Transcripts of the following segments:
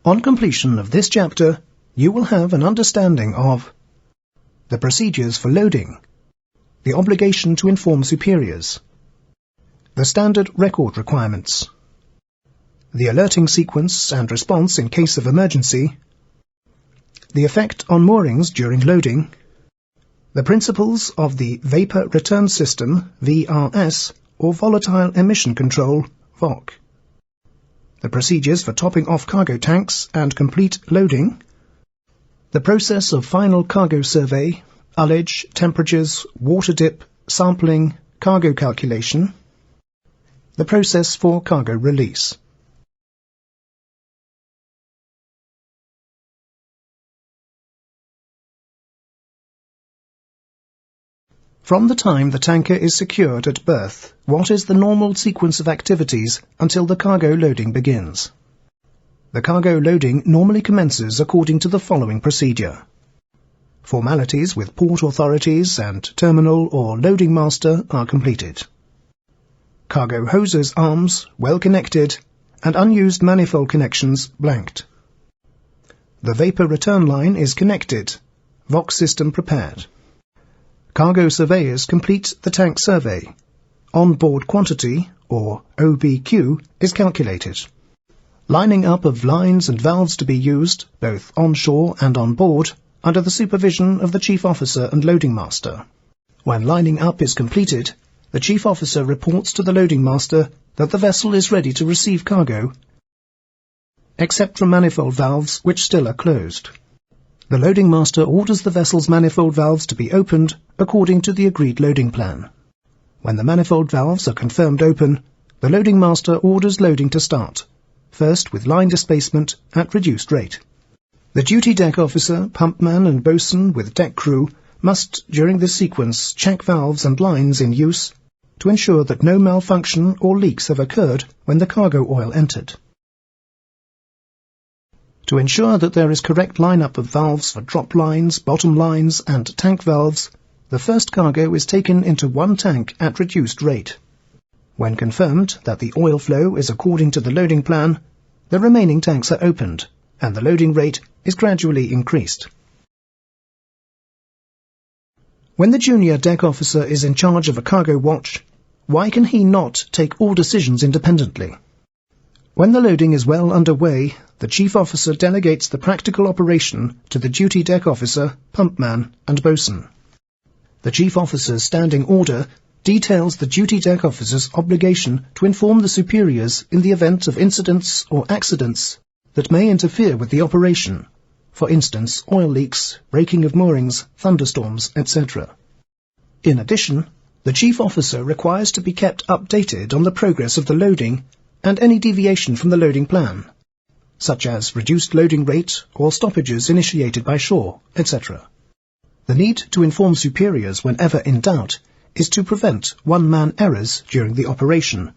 On completion of this chapter, you will have an understanding of the procedures for loading, the obligation to inform superiors, the standard record requirements, the alerting sequence and response in case of emergency, the effect on moorings during loading, the principles of the Vapor Return System, VRS, or Volatile Emission Control, VOC, the procedures for topping off cargo tanks and complete loading, the process of final cargo survey, ullage, temperatures, water dip, sampling, cargo calculation, the process for cargo release. From the time the tanker is secured at berth, what is the normal sequence of activities until the cargo loading begins? The cargo loading normally commences according to the following procedure. Formalities with port authorities and terminal or loading master are completed. Cargo hoses arms well connected and unused manifold connections blanked. The vapor return line is connected, VOC system prepared. Cargo surveyors complete the tank survey. On-board quantity, or OBQ, is calculated. Lining up of lines and valves to be used, both onshore and on board, under the supervision of the Chief Officer and Loading Master. When lining up is completed, the Chief Officer reports to the Loading Master that the vessel is ready to receive cargo, except for manifold valves which still are closed. The Loading Master orders the vessel's manifold valves to be opened according to the agreed loading plan. When the manifold valves are confirmed open, the Loading Master orders loading to start, first with line displacement at reduced rate. The duty deck officer, pumpman and boatswain with deck crew must, during this sequence, check valves and lines in use to ensure that no malfunction or leaks have occurred when the cargo oil entered. To ensure that there is correct line-up of valves for drop lines, bottom lines and tank valves, the first cargo is taken into one tank at reduced rate. When confirmed that the oil flow is according to the loading plan, the remaining tanks are opened, and the loading rate is gradually increased. When the junior deck officer is in charge of a cargo watch, why can he not take all decisions independently? When the loading is well underway, the Chief Officer delegates the practical operation to the duty deck officer, pumpman and boatswain. The Chief Officer's standing order details the duty deck officer's obligation to inform the superiors in the event of incidents or accidents that may interfere with the operation, for instance, oil leaks, breaking of moorings, thunderstorms, etc. In addition, the Chief Officer requires to be kept updated on the progress of the loading and any deviation from the loading plan, such as reduced loading rate or stoppages initiated by shore, etc. The need to inform superiors whenever in doubt is to prevent one-man errors during the operation,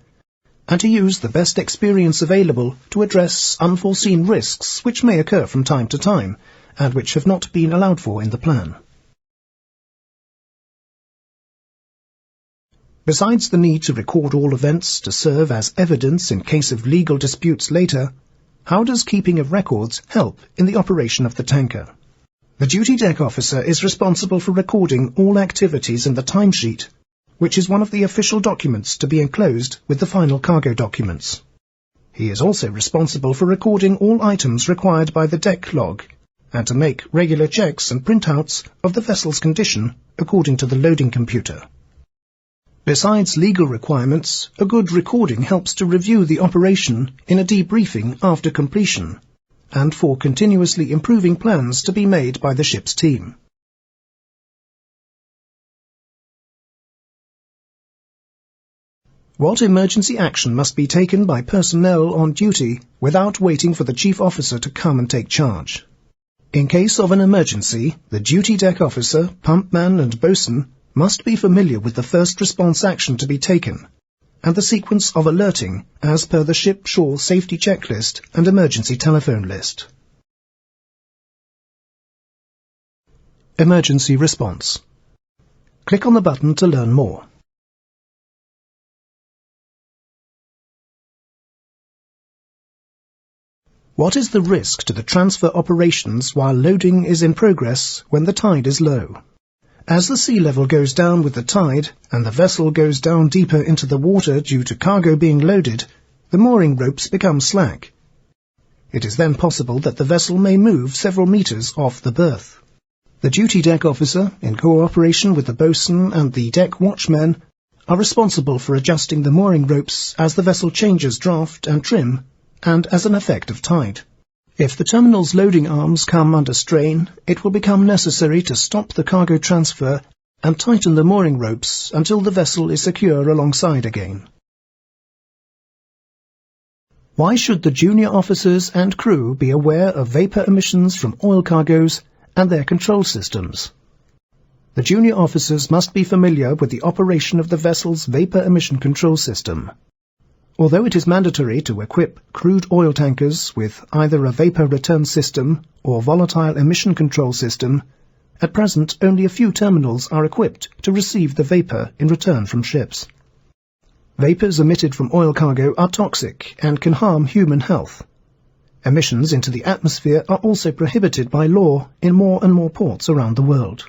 and to use the best experience available to address unforeseen risks which may occur from time to time, and which have not been allowed for in the plan. Besides the need to record all events to serve as evidence in case of legal disputes later, how does keeping of records help in the operation of the tanker? The duty deck officer is responsible for recording all activities in the timesheet, which is one of the official documents to be enclosed with the final cargo documents. He is also responsible for recording all items required by the deck log, and to make regular checks and printouts of the vessel's condition according to the loading computer. Besides legal requirements, a good recording helps to review the operation in a debriefing after completion, and for continuously improving plans to be made by the ship's team. What emergency action must be taken by personnel on duty without waiting for the Chief Officer to come and take charge? In case of an emergency, the duty deck officer, pumpman and boatswain must be familiar with the first response action to be taken, and the sequence of alerting as per the ship shore safety checklist and emergency telephone list. Emergency response. Click on the button to learn more. What is the risk to the transfer operations while loading is in progress when the tide is low? As the sea level goes down with the tide and the vessel goes down deeper into the water due to cargo being loaded, the mooring ropes become slack. It is then possible that the vessel may move several meters off the berth. The duty deck officer, in cooperation with the boatswain and the deck watchman, are responsible for adjusting the mooring ropes as the vessel changes draft and trim, and as an effect of tide. If the terminal's loading arms come under strain, it will become necessary to stop the cargo transfer and tighten the mooring ropes until the vessel is secure alongside again. Why should the junior officers and crew be aware of vapour emissions from oil cargoes and their control systems? The junior officers must be familiar with the operation of the vessel's vapour emission control system. Although it is mandatory to equip crude oil tankers with either a vapour return system or volatile emission control system, at present only a few terminals are equipped to receive the vapour in return from ships. Vapours emitted from oil cargo are toxic and can harm human health. Emissions into the atmosphere are also prohibited by law in more and more ports around the world.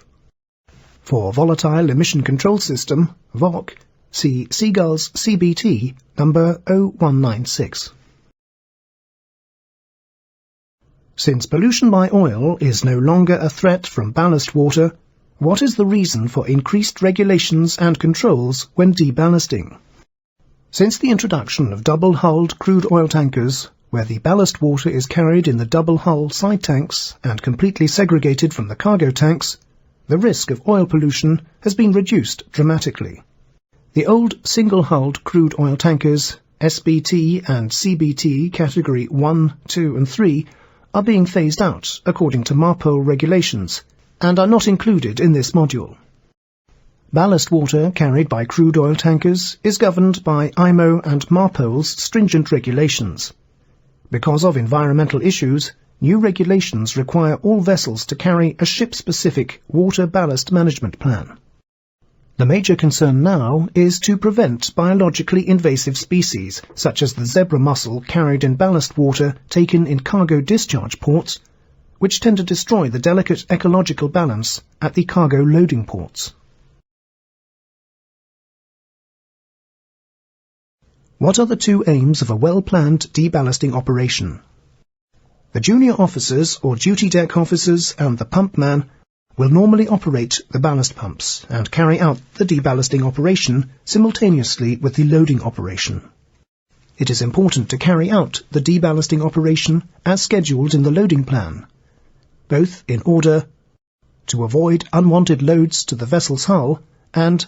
For Volatile Emission Control System, VOC, see Seagull's CBT number 0196. Since pollution by oil is no longer a threat from ballast water, what is the reason for increased regulations and controls when deballasting? Since the introduction of double-hulled crude oil tankers, where the ballast water is carried in the double-hull side tanks and completely segregated from the cargo tanks, the risk of oil pollution has been reduced dramatically. The old single-hulled crude oil tankers, SBT and CBT Category 1, 2 and 3, are being phased out according to MARPOL regulations and are not included in this module. Ballast water carried by crude oil tankers is governed by IMO and MARPOL's stringent regulations. Because of environmental issues, new regulations require all vessels to carry a ship-specific water ballast management plan. The major concern now is to prevent biologically invasive species, such as the zebra mussel carried in ballast water taken in cargo discharge ports, which tend to destroy the delicate ecological balance at the cargo loading ports. What are the two aims of a well-planned deballasting operation? The junior officers or duty deck officers and the pump man will normally operate the ballast pumps and carry out the deballasting operation simultaneously with the loading operation. It is important to carry out the deballasting operation as scheduled in the loading plan, both in order to avoid unwanted loads to the vessel's hull and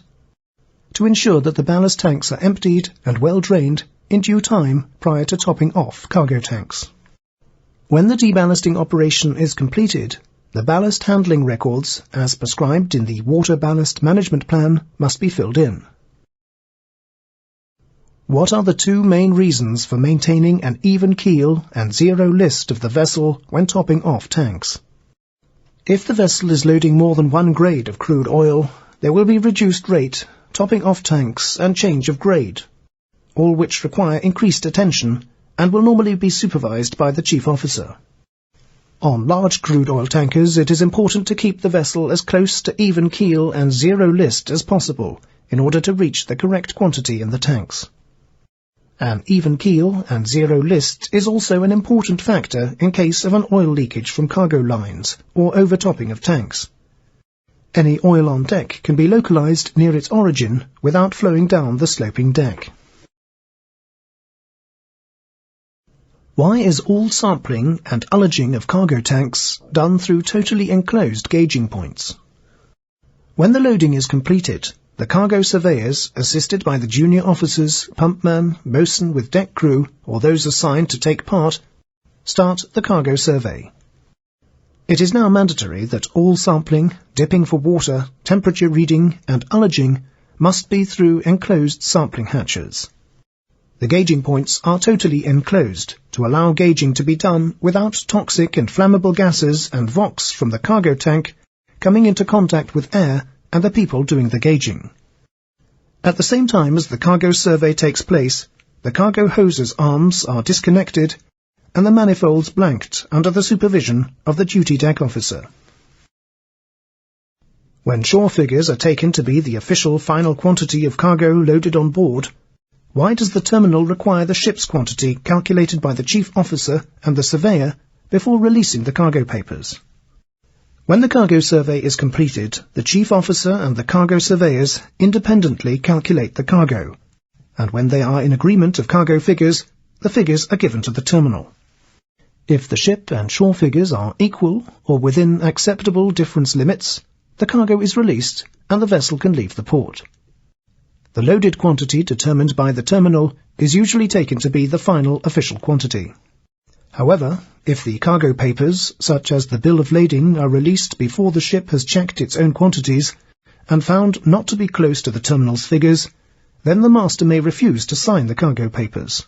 to ensure that the ballast tanks are emptied and well drained in due time prior to topping off cargo tanks. When the deballasting operation is completed, the ballast handling records, as prescribed in the Water Ballast Management Plan, must be filled in. What are the two main reasons for maintaining an even keel and zero list of the vessel when topping off tanks? If the vessel is loading more than one grade of crude oil, there will be reduced rate, topping off tanks and change of grade, all which require increased attention and will normally be supervised by the chief officer. On large crude oil tankers, it is important to keep the vessel as close to even keel and zero list as possible in order to reach the correct quantity in the tanks. An even keel and zero list is also an important factor in case of an oil leakage from cargo lines or overtopping of tanks. Any oil on deck can be localized near its origin without flowing down the sloping deck. Why is all sampling and ullaging of cargo tanks done through totally enclosed gauging points? When the loading is completed, the cargo surveyors, assisted by the junior officers, pumpman, boatswain with deck crew, or those assigned to take part, start the cargo survey. It is now mandatory that all sampling, dipping for water, temperature reading, and ullaging must be through enclosed sampling hatches. The gauging points are totally enclosed to allow gauging to be done without toxic and flammable gases and VOCs from the cargo tank coming into contact with air and the people doing the gauging. At the same time as the cargo survey takes place, the cargo hoses' arms are disconnected and the manifolds blanked under the supervision of the duty deck officer. When shore figures are taken to be the official final quantity of cargo loaded on board, why does the terminal require the ship's quantity calculated by the chief officer and the surveyor before releasing the cargo papers? When the cargo survey is completed, the chief officer and the cargo surveyors independently calculate the cargo, and when they are in agreement of cargo figures, the figures are given to the terminal. If the ship and shore figures are equal or within acceptable difference limits, the cargo is released and the vessel can leave the port. The loaded quantity determined by the terminal is usually taken to be the final official quantity. However, if the cargo papers, such as the bill of lading, are released before the ship has checked its own quantities and found not to be close to the terminal's figures, then the master may refuse to sign the cargo papers.